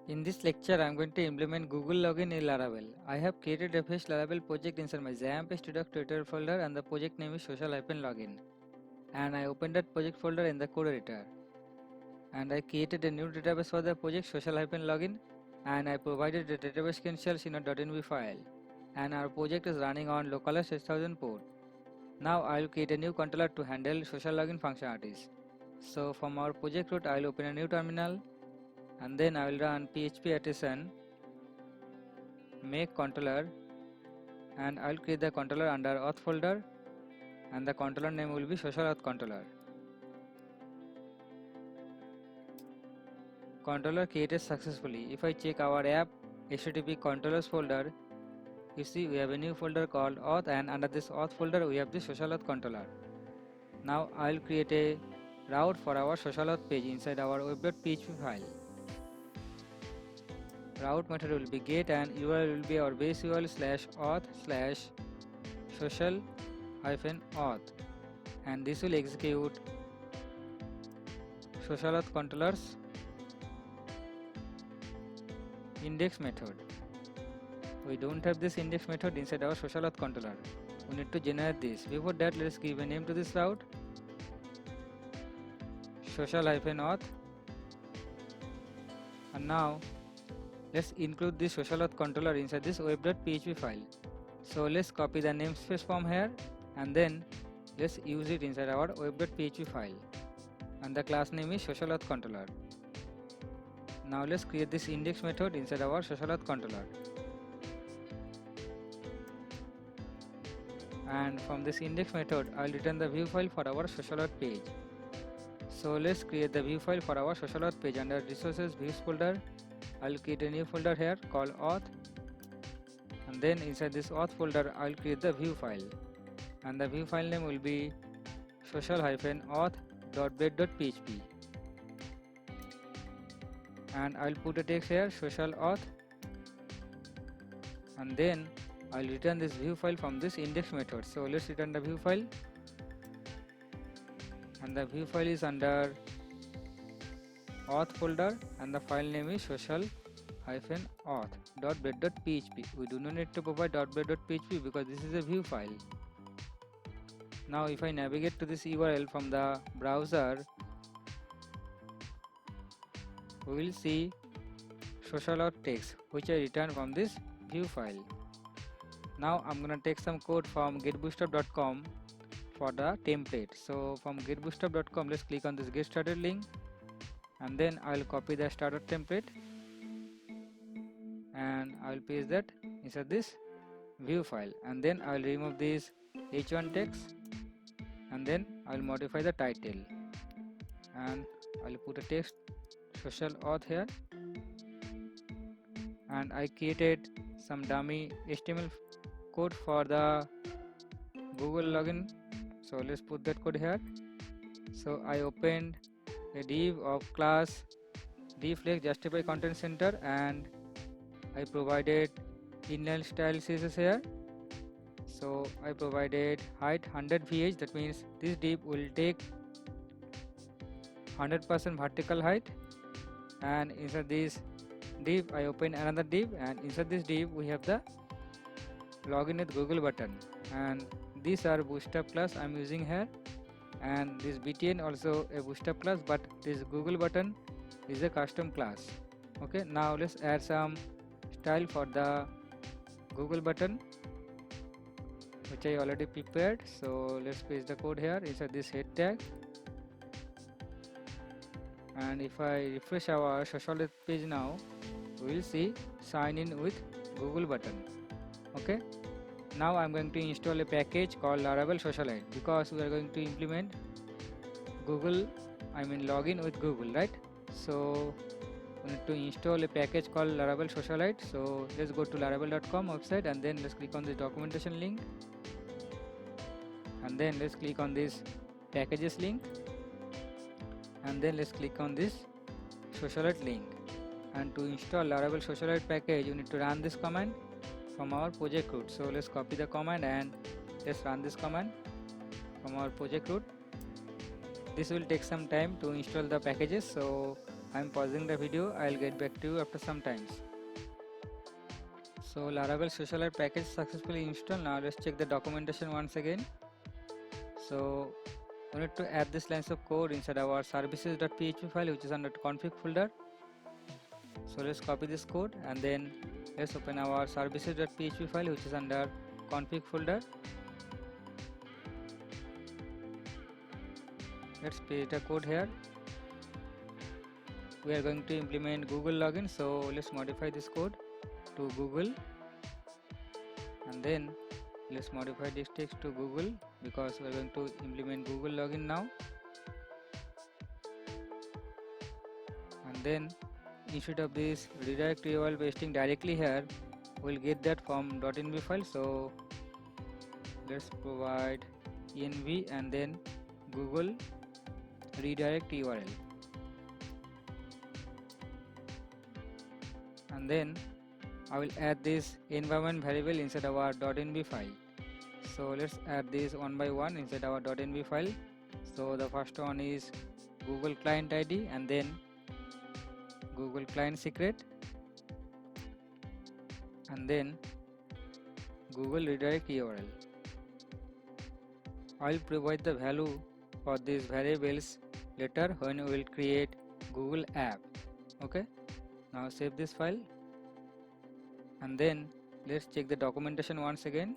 In this lecture, I am going to implement Google login in Laravel. I have created a fresh Laravel project inside my XAMPP Studio Twitter folder, and the project name is social-login. And I opened that project folder in the code editor. And I created a new database for the project social-login, and I provided the database credentials in a .env file. And our project is running on localhost 6000 port. Now I will create a new controller to handle social login functionalities. So from our project root, I will open a new terminal, and then I will run php artisan make controller, and I will create the controller under auth folder, and the controller name will be social auth controller. Controller created successfully. If I check our app http controllers folder, you see we have a new folder called auth, and under this auth folder we have the social auth controller. Now I will create a route for our social auth page inside our web.php file. Route method will be get, and URL will be our base URL /auth/social-auth, and this will execute social auth controllers index method. We don't have this index method inside our social auth controller. We need to generate this. Before that, let's give a name to this route, social-auth, and now let's include this social auth controller inside this web.php file. So let's copy the namespace from here, and then let's use it inside our web.php file, and the class name is social auth controller. Now let's create this index method inside our social auth controller, and from this index method I'll return the view file for our social auth page. So let's create the view file for our social auth page. Under resources views folder, I'll create a new folder here called auth, and then inside this auth folder I'll create the view file, and the view file name will be social-auth.blade.php, and I'll put a text here social auth, and then I'll return this view file from this index method. So let's return the view file, and the view file is under auth folder, and the file name is social-auth.blade.php. We do not need to provide .blade.php because this is a view file. Now if I navigate to this URL from the browser, we will see social auth text which I returned from this view file. Now I'm gonna take some code from getbootstrap.com for the template. So from getbootstrap.com, let's click on this get started link, and then I'll copy the starter template, and I'll paste that inside this view file, and then I'll remove this h1 text, and then I'll modify the title, and I'll put a text social auth here, and I created some dummy HTML code for the Google login. So let's put that code here. So I opened a div of class dflex justify content center, and I provided inline style CSS here. So I provided height 100 VH, that means this div will take 100% vertical height, and inside this div I open another div, and inside this div we have the login with Google button, and these are bootstrap class I'm using here, and this btn also a bootstrap class, but this Google button is a custom class. Okay, now let's add some style for the Google button which I already prepared. So let's paste the code here inside this head tag, and if I refresh our social auth page now, we will see sign in with Google button. Okay, now I'm going to install a package called LARAVEL Socialite because we are going to implement login with Google, right? So we need to install a package called LARAVEL Socialite. So let's go to laravel.com website, and then let's click on this documentation link, and then let's click on this packages link, and then let's click on this Socialite link. And to install LARAVEL Socialite package, you need to run this command from our project root. So let's copy the command and let's run this command from our project root. This will take some time to install the packages, so I'm pausing the video. I'll get back to you after some times. So LARAVEL Socialite package successfully installed. Now let's check the documentation once again. So we need to add this lines of code inside our services.php file, which is under config folder. So let's copy this code and then let's open our services.php file, which is under config folder. Let's paste the code here. We are going to implement Google login, so let's modify this code to Google, and then let's modify this text to Google because we are going to implement Google login now. And then instead of this redirect URL pasting directly here, we'll get that from .env file. So let's provide env and then Google redirect URL, and then I will add this environment variable inside our .env file. So let's add this one by one inside our .env file. So the first one is Google client ID and then Google client secret and then Google redirect URL. I'll provide the value for these variables later when we will create Google app. Okay, now save this file and then let's check the documentation once again.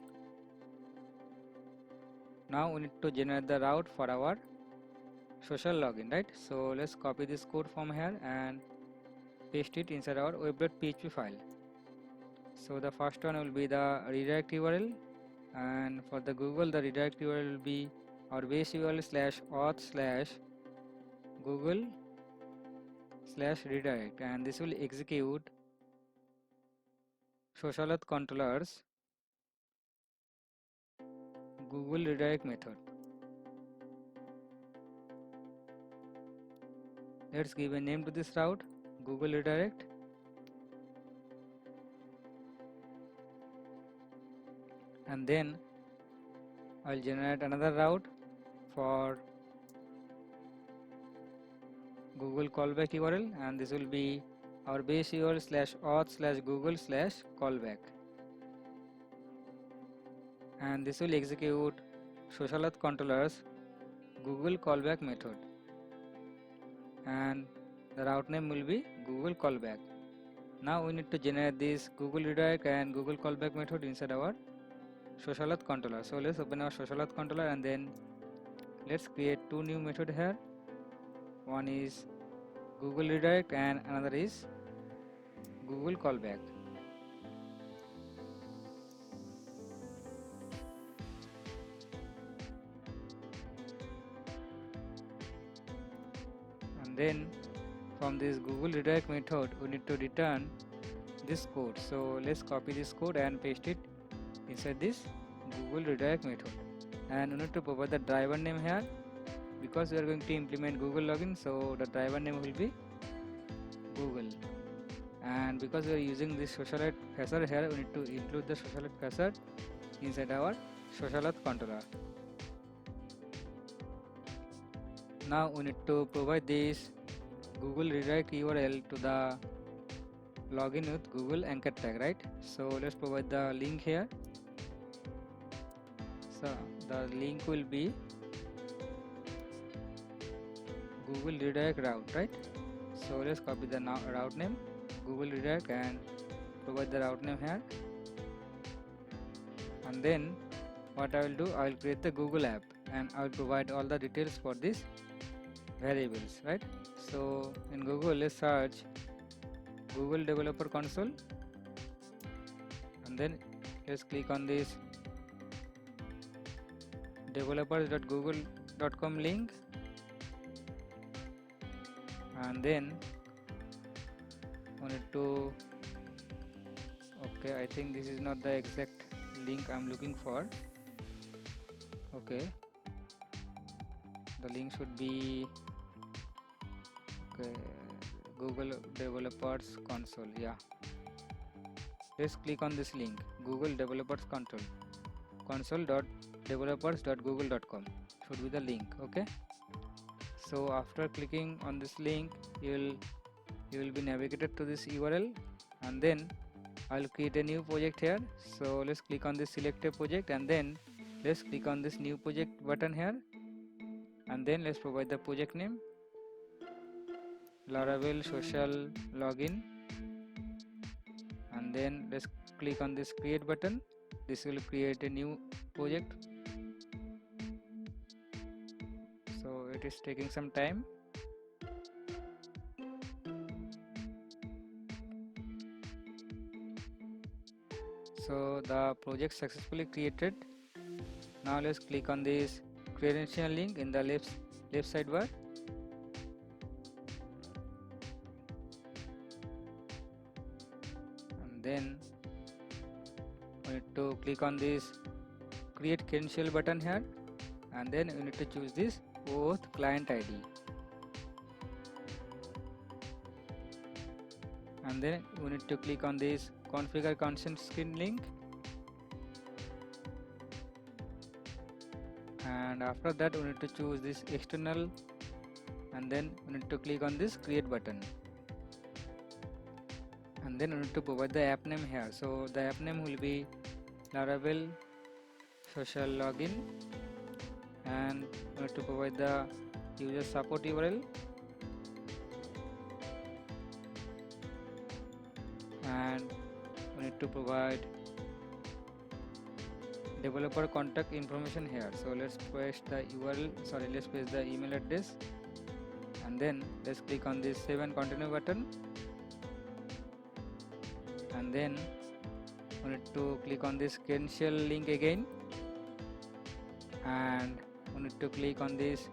Now we need to generate the route for our social login, right? So let's copy this code from here and paste it inside our web.php file. So the first one will be the redirect URL, and for the Google the redirect URL will be our base URL /auth/google/redirect, and this will execute Socialite controllers Google redirect method. Let's give a name to this route, Google redirect, and then I'll generate another route for Google callback URL, and this will be our base URL /auth/google/callback, and this will execute Socialite controllers Google callback method, and the route name will be Google callback. Now we need to generate this Google redirect and Google callback method inside our Socialite controller. So let's open our Socialite controller and then let's create two new methods here. One is Google redirect and another is Google callback. And then from this Google redirect method we need to return this code. So let's copy this code and paste it inside this Google redirect method, and we need to provide the driver name here because we are going to implement Google login, so the driver name will be Google, and because we are using this Socialite facade here, we need to include the Socialite facade inside our Socialite controller. Now we need to provide this Google redirect URL to the login with Google anchor tag, right? So let's provide the link here. So the link will be Google redirect route, right? So let's copy the route name Google redirect and provide the route name here, and then what I will do, I will create the Google app and I will provide all the details for these variables, right? So in Google let's search Google developer console, and then let's click on this developers.google.com link, and then we need to, okay, I think this is not the exact link I'm looking for. Okay, the link should be, okay, Google developers console. Yeah, let's click on this link, Google developers console.developers.google.com should be the link. Okay, so after clicking on this link you will you will be navigated to this URL, and then I'll create a new project here. So let's click on this select a project, and then let's click on this new project button here, and then let's provide the project name LARAVEL Social Login, and then let's click on this create button. This will create a new project, so it is taking some time. So the project successfully created. Now let's click on this credential link in the left sidebar, and then we need to click on this create credential button here, and then we need to choose this auth client ID, and then we need to click on this configure consent screen link, and after that we need to choose this external, and then we need to click on this create button, and then we need to provide the app name here. So the app name will be LARAVEL Social Login, and we need to provide the user support URL, and we need to provide developer contact information here. So let's paste the URL, let's paste the email address, and then let's click on this save and continue button, and then we need to click on this credential link again, and we need to click on this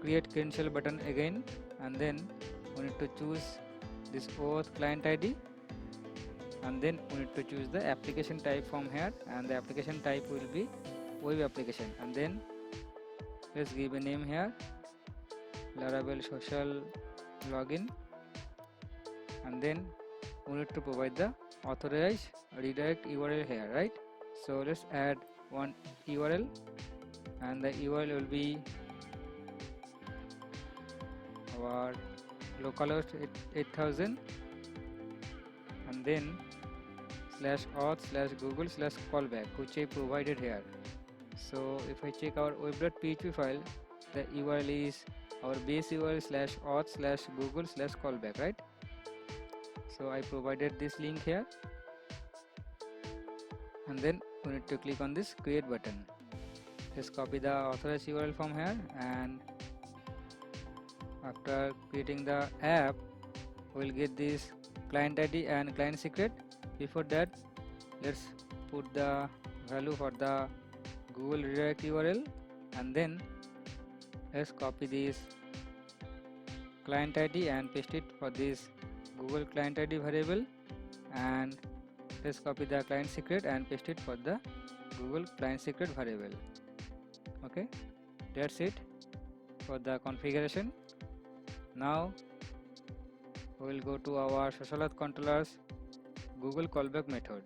create credential button again, and then we need to choose this auth client ID, and then we need to choose the application type from here, and the application type will be web application, and then let's give a name here LARAVEL Social Login, and then we need to provide the authorized redirect URL here, right? So let's add one URL, and the URL will be our localhost 8000, and then /auth/google/callback, which I provided here. So if I check our web.php file, the URL is our base URL /auth/google/callback, right? So I provided this link here, and then we need to click on this create button. Let's copy the authorized URL from here, and after creating the app, we'll get this client ID and client secret. Before that, let's put the value for the Google redirect URL, and then let's copy this client ID and paste it for this Google client ID variable, and let's copy the client secret and paste it for the Google client secret variable. Okay, that's it for the configuration. Now we will go to our Socialite controllers Google callback method.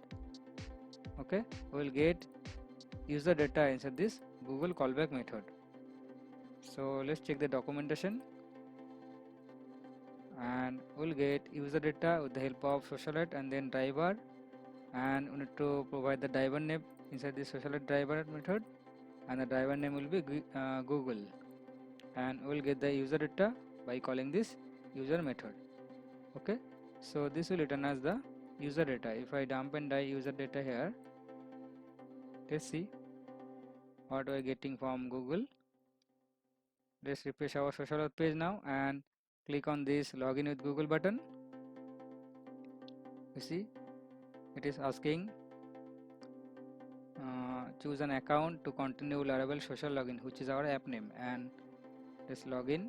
Okay, we will get user data inside this Google callback method. So let's check the documentation, and we'll get user data with the help of Socialite and then driver, and we need to provide the driver name inside this Socialite driver method, and the driver name will be Google, and we'll get the user data by calling this user method. Okay, so this will return as the user data. If I dump and die user data here, let's see what we are getting from Google. Let's refresh our Socialite page now and click on this login with Google button. You see it is asking choose an account to continue LARAVEL Social Login, which is our app name, and let's login.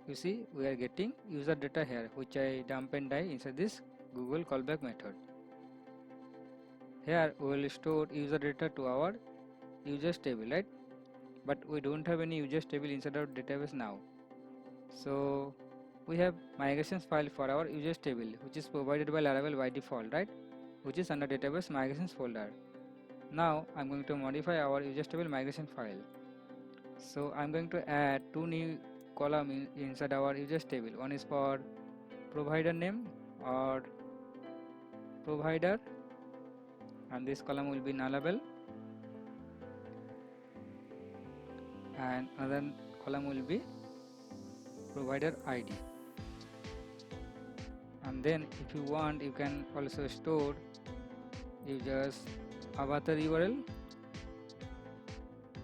You see we are getting user data here, which I dump and die inside this Google callback method. Here we will store user data to our users table, right? But we don't have any users table inside our database now. So we have migrations file for our users table, which is provided by LARAVEL by default, right? Which is under database migrations folder. Now I'm going to modify our users table migration file. So I'm going to add two new columns inside our users table. One is for provider name or provider, and this column will be nullable, and another column will be provider ID. And then if you want, you can also store users avatar URL.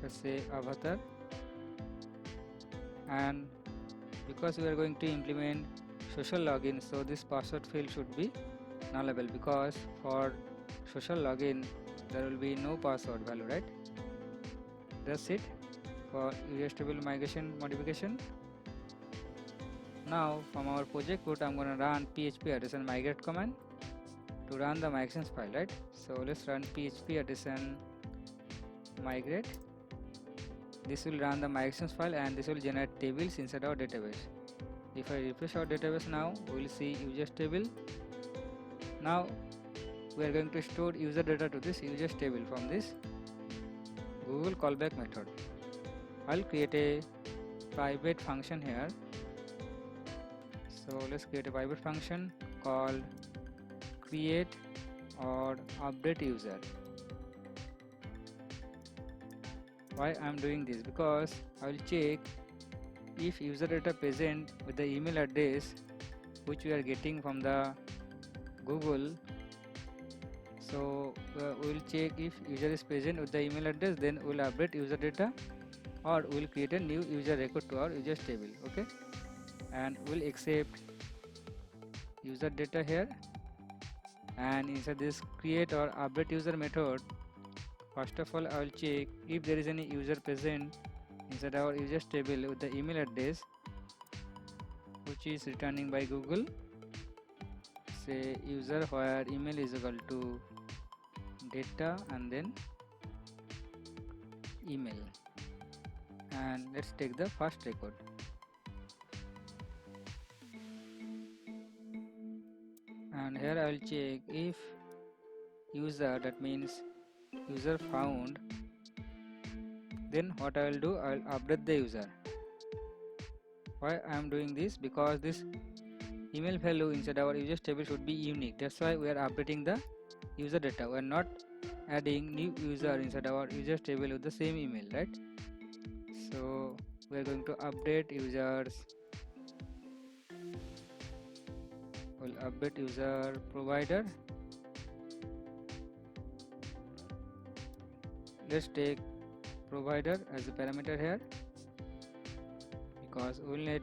Let's say avatar, and because we are going to implement social login, so this password field should be nullable, because for social login there will be no password value, right? That's it for user table migration modification. Now from our project code, I'm going to run php addition migrate command to run the migrations file, right? So let's run php addition migrate. This will run the migrations file and this will generate tables inside our database. If I refresh our database now, we will see users table. Now we are going to store user data to this users table from this Google callback method. I'll create a private function here. So let's create a private function called create or update user. Why I am doing this? Because I will check if user data present with the email address which we are getting from the Google. So we will check if user is present with the email address, then we will update user data, or we will create a new user record to our users table. Okay, and we will accept user data here, and inside this create or update user method, first of all I will check if there is any user present inside our users table with the email address which is returning by Google. Say user where email is equal to data and then email, and let's take the first record. And here I will check if user, that means user found, then what I will do, I will update the user. Why I am doing this? Because this email value inside our users table should be unique. That's why we are updating the user data. We are not adding new user inside our users table with the same email, right? So we are going to update users. We'll update user provider. Let's take provider as a parameter here, because we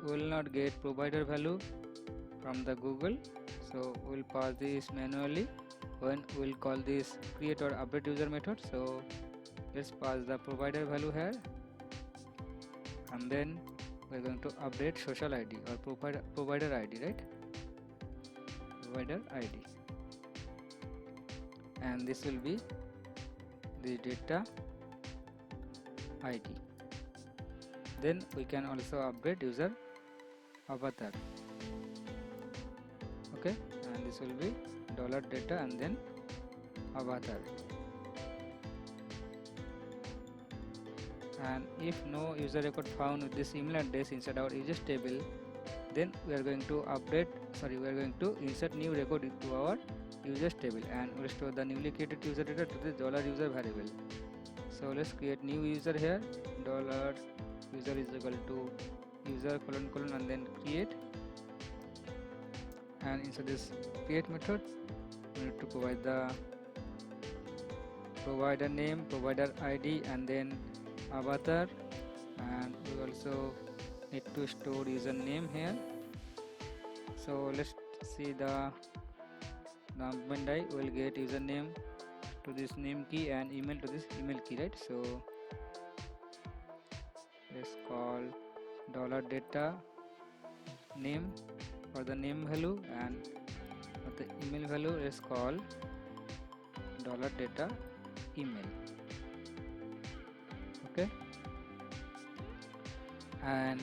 will not get provider value from the Google, so we'll pass this manually when we'll call this create or update user method. So let's pass the provider value here, and then we're going to update social ID or provider ID, right? Provider ID, and this will be the data ID. Then we can also update user avatar. Okay, and this will be $data and then avatar. And if no user record found with this email address inside our users table, then we are going to insert new record into our users table, and we'll store the newly created user data to the $user variable. So let's create new user here. $user is equal to user : and then create, and inside this create method we need to provide the provider name, provider ID, and then avatar, and we also need to store username here. So let's see the argument I will get username to this name key and email to this email key, right? So let's call $data name for the name value, and for the email value let's call $data email. Okay, and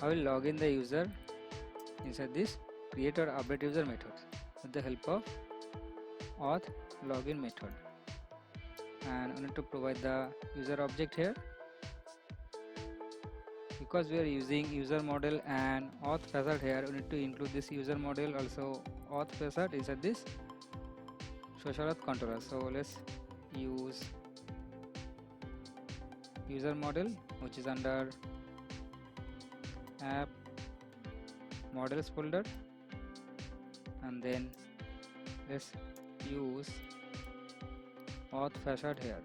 I will log in the user inside this create or update user method with the help of auth login method, and I need to provide the user object here. We because we are using user model and auth facade here, we need to include this user model also auth facade inside this Socialite controller. So let's use user model, which is under app models folder, and then let's use auth facade here.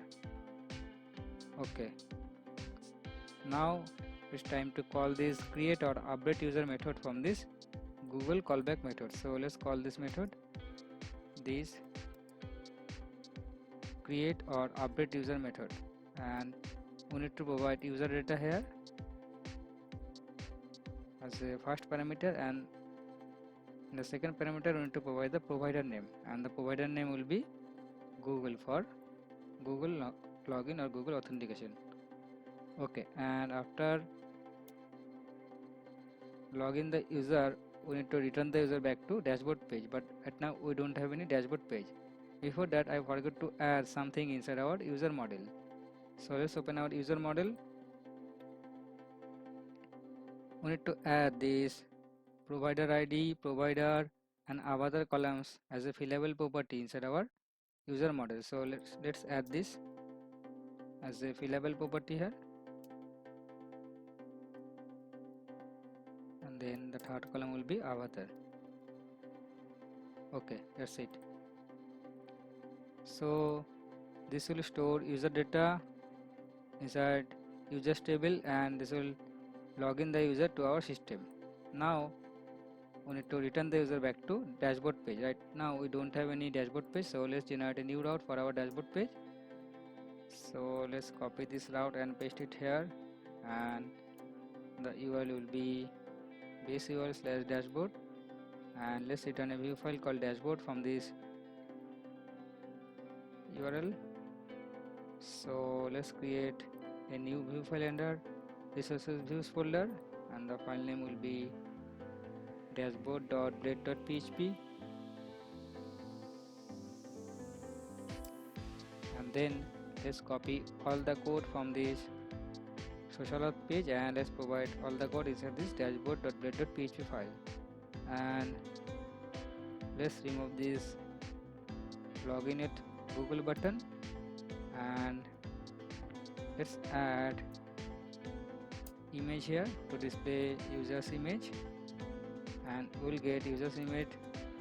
Okay, now it's time to call this create or update user method from this Google callback method. So let's call this method this create or update user method, and we need to provide user data here as a first parameter, and in the second parameter we need to provide the provider name, and the provider name will be Google for Google login or Google authentication. Okay, and after login the user, we need to return the user back to dashboard page, but at now we don't have any dashboard page. Before that I forgot to add something inside our user model. So let's open our user model. We need to add this provider ID, provider and avatar columns as a fillable property inside our user model. So let's add this as a fillable property here, and then the third column will be avatar. Okay, that's it. So this will store user data inside users table, and this will log in the user to our system. Now we need to return the user back to dashboard page. Right now we don't have any dashboard page, so let's generate a new route for our dashboard page. So let's copy this route and paste it here, and the URL will be base URL / dashboard, and let's return a view file called dashboard from this URL. So let's create a new view file under resources views folder, and the file name will be dashboard.blade.php, and then let's copy all the code from this Socialite page, and let's provide all the code inside this dashboard.blade.php file, and let's remove this login at Google button, and let's add image here to display users image, and we'll get users image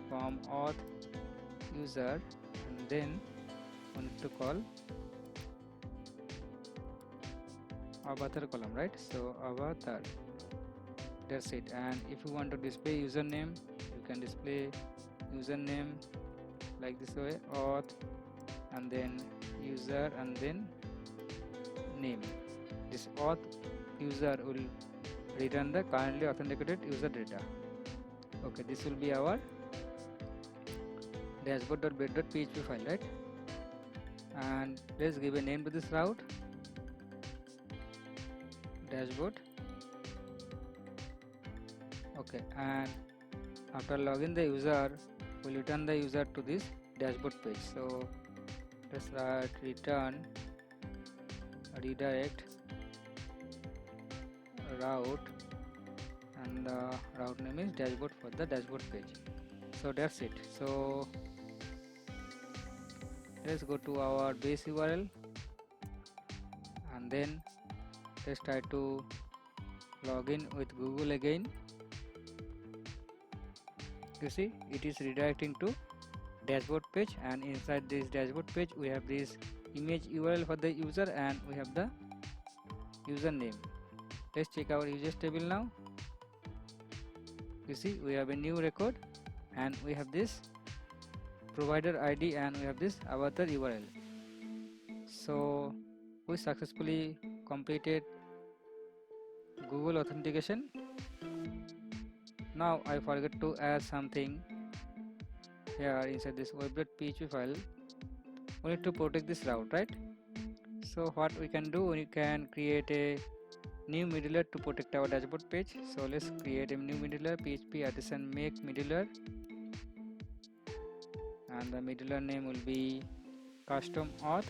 from auth user, and then we need to call avatar column, right? So avatar, that's it. And if you want to display username, you can display username like this way, auth and then user and then name. This auth user will return the currently authenticated user data. Okay, this will be our dashboard.blade.php file, right? And let's give a name to this route, dashboard. Okay, and after login the user, will return the user to this dashboard page. So let's write return redirect route, and the route name is dashboard for the dashboard page. So that's it. So let's go to our base URL, and then let's try to log in with Google again. You see, it is redirecting to dashboard page, and inside this dashboard page we have this image URL for the user, and we have the username. Let's check our users table now. You see, we have a new record, and we have this provider ID, and we have this avatar URL. So we successfully completed Google authentication. Now I forgot to add something here inside this web.php file. We need to protect this route, right? So what we can do, we can create a new middleware to protect our dashboard page. So let's create a new middleware, php artisan make middleware, and the middleware name will be custom auth.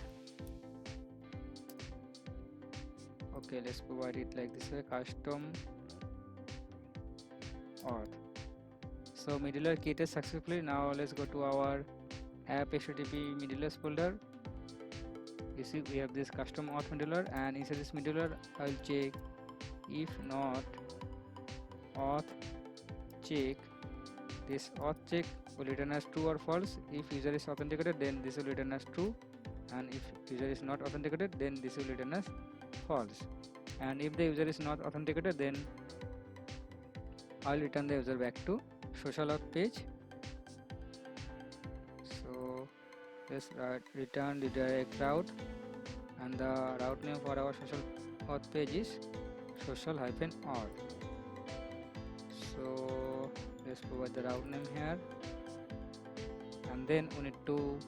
Okay, let's provide it like this way, custom auth. So middleware created successfully. Now let's go to our app http middleware folder. You see we have this custom auth middleware, and inside this middleware I will check if not auth check. This auth check will return as true or false. If user is authenticated, then this will return as true, and if user is not authenticated, then this will return as false. And if the user is not authenticated, then I'll return the user back to social auth page. So let's return the direct route, and the route name for our social auth page is social-auth. So let's provide the route name here, and then we need to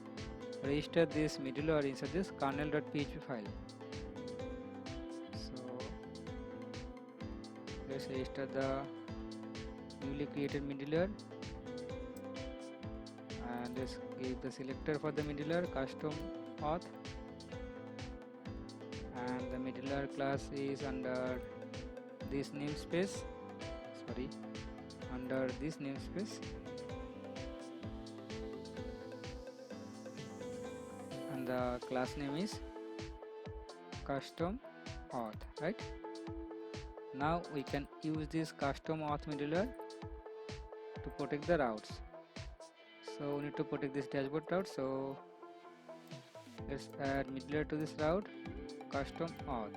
register this middleware inside this kernel.php file. So let's register the newly created middleware, and let's give the selector for the middleware custom auth, and the middleware class is under this namespace, under this namespace, and the class name is custom auth, right? Now we can use this custom auth middleware to protect the routes. So we need to protect this dashboard route, so let's add middleware to this route, custom auth,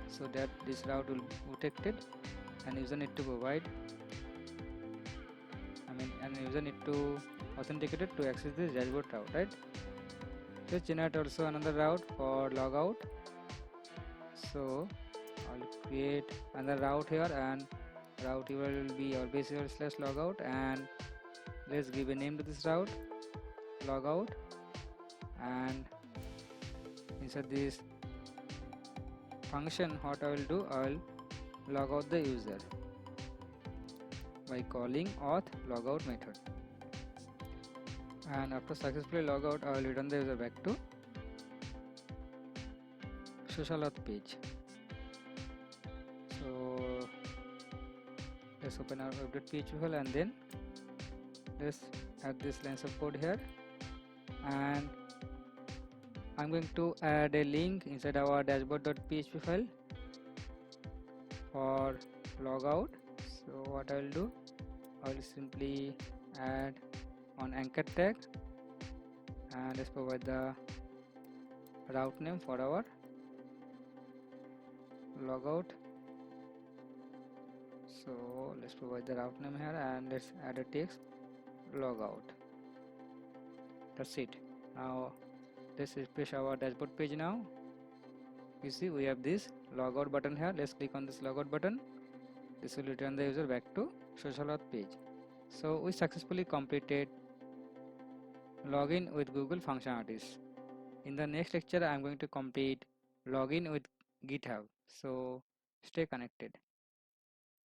so that this route will be protected, and user need to provide, and user need to authenticate it to access this dashboard route, right? Let's generate also another route for logout. So I'll create another route here, and route URL will be our base URL / logout, and let's give a name to this route, logout, and inside this function what I will do, I will log out the user by calling auth logout method, and after successfully logout I will return the user back to social auth page. So let's open our web.php file, and then let's add this lines of code here, and I'm going to add a link inside our dashboard.php file for logout. So what I will do, I will simply add on anchor tag, and let's provide the route name for our logout. So let's provide the route name here, and let's add a text logout. That's it. Now let's refresh our dashboard page. Now you see we have this logout button here. Let's click on this logout button. This will return the user back to social auth page. So we successfully completed login with Google functionalities. In the next lecture I am going to complete login with GitHub. So stay connected.